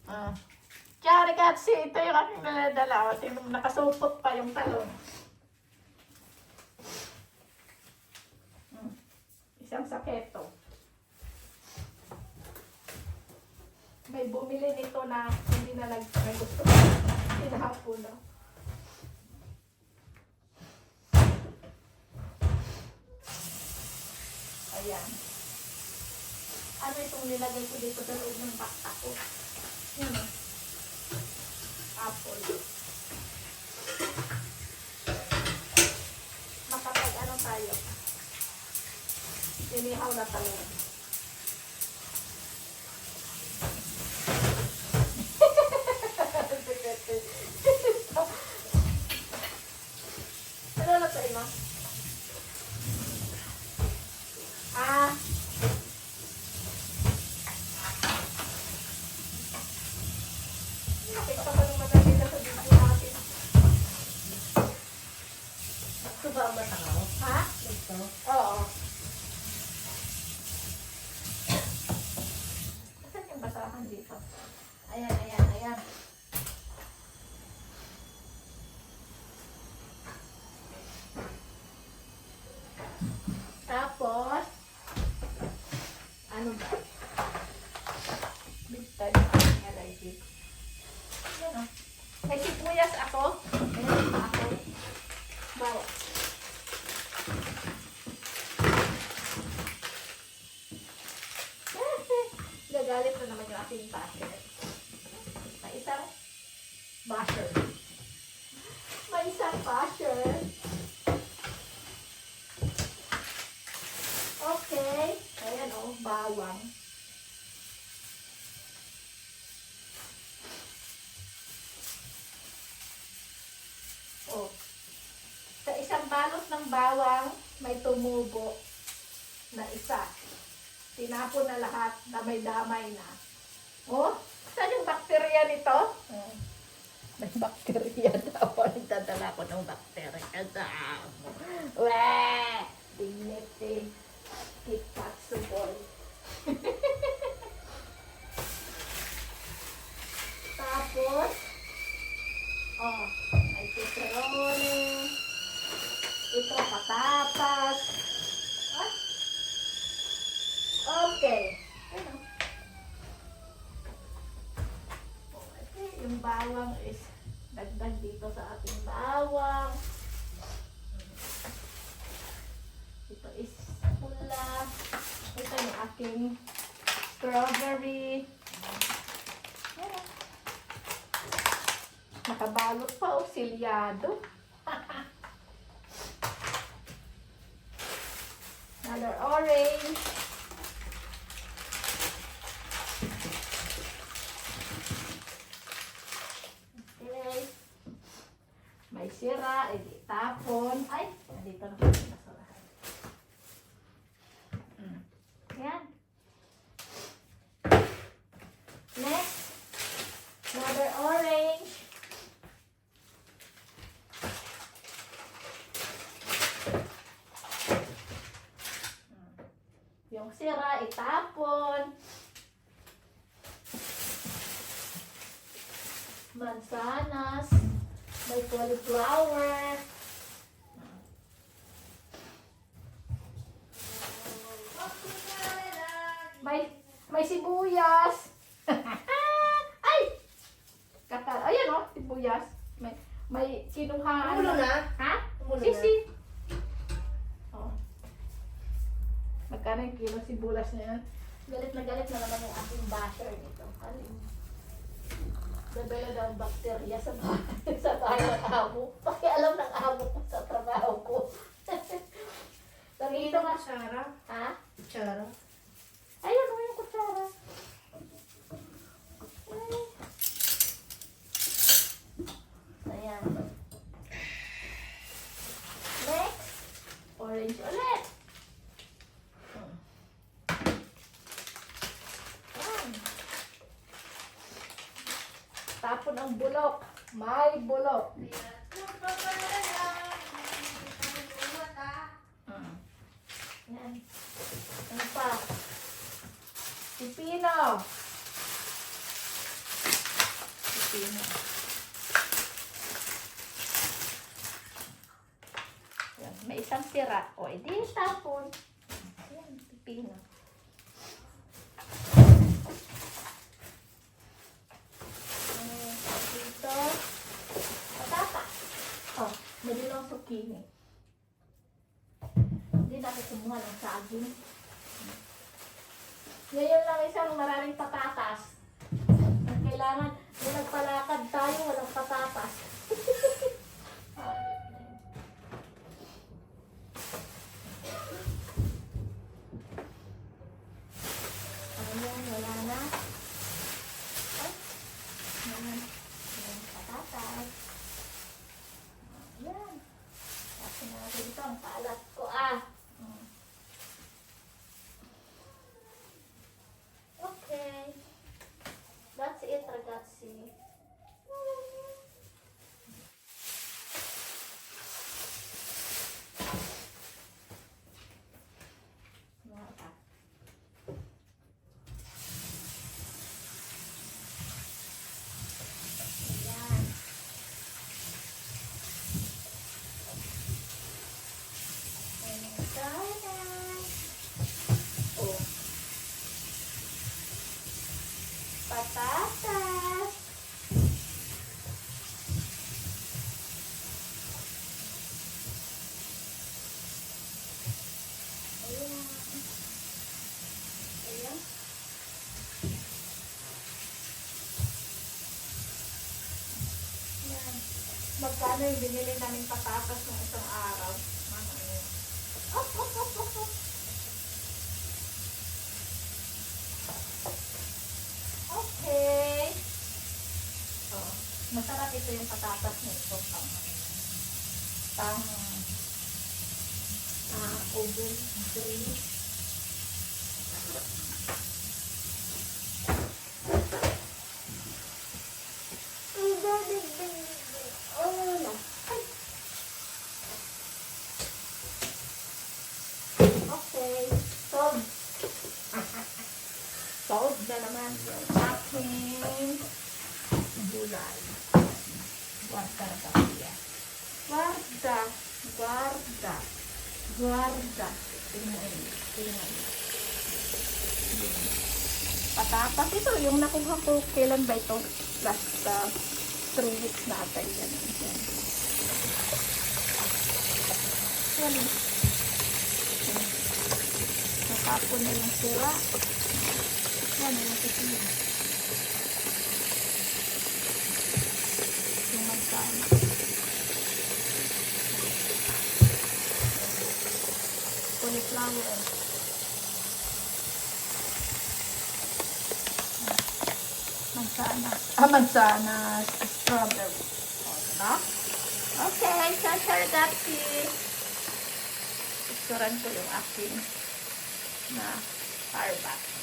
Ah. Ciao ragazzi, ito yung aking naladala. Nakasupot pa yung talong. Isang saketo. May bumili nito na hindi na gusto. Tinahapon na. Ayan. Ano itong nilagay ko dito sa loob ng bakta ko? Yan o. Apple. Makapag ano tayo? Sinihaw na talong. Ano na tayo ma? Ah. Nakita ko nung madali na sa video natin. Ito ba ang matakaw? Ha? Ito? Oo. Saan yung basahan dito? Ayan, ayan, ayan. Tapos, ano ba? Big time ang nalay dito. Yan o. May sibuyas ako. Ayan ako. Bawa. Gagalit na naman yung aking basher. May isang basher. May isang basher. Okay. Ayan o, bawang. O. Sa isang balot ng bawang, may tumubo na isa. Tinapon na lahat na may damay na. Oh, saan yung bakterya nito? May bakterya daw. Nagdadala ko ng bakterya daw. Weh! Dignity. Impossible. Tapos, oh, may pepperoni. Ito, patatas. Ah, okay. Ano? Okay, yung bawang is dagdag dito sa ating bawang. Ito is pula. Ito yung aking strawberry. Ayan. Nakabalot pa o silyado. Another orange. Okay. May sira, edi tapon. Ay, nandito na po yung basurahan. Yan. Next, another orange. Yung sira, itapon. Mansanas. May cauliflower. May sibuyas. Ay! Katal. Ayan o, sibuyas. May kinuha. Umulo na? Ha? Umulo Sisi. Oh. Magkano yung kilo sibuyas na yan? Galit na naman yung ating basher nito. Ano yun? Dadala daw ang bakterya sa bahay ng amo. Pakialam ng amo ko sa trabaho ko. Dito nga. Kutsara? Ha? Kutsara? Ayun mo yung kutsara. Ay. Ayan. Next. Orange ulit. Ayan. Tapon ang bulok. May bulok. Yan. Ano pa? Pipino. pipino. Yan, may isang tira. O, edi tapon. Ayan, pipino. Dito, patata. Oh, nagilong zucchini. Hindi natin kumuha ng saging. Ngayon lang isang maraming patatas. Kailangan, kung nagpalakad tayo, walang patatas. Ayan, wala na. Ay, ayan. Ayan, patatas. Ayan. Kasi natin ito, ang kalat ko Okay. That's it, ragazzi. Mata. Ayan. Ayan, sana. Oh. Patatas. Ayan. Ayan. Ayan. Magkano yung binili namin patatas ng isang araw? Mga yun. Okay. Oh, masarap ito yung patatas nito pang oven green. Okay, solved. Solved na naman yung aking gulay. Guarda na tayo. Guarda. Guarda. Guarda. Tingnan. Tingnan. Patatas ito. Yung nakuha ko, kailan ba ito? Last 3 weeks na ata yan. Yan. Nakapon na yung sira. Yan, yung pipino. Yung magkano. Cauliflower. Mansanas. Strawberry. O, diba? Okay, sasargati. Picturean ko yung aking na Starbucks.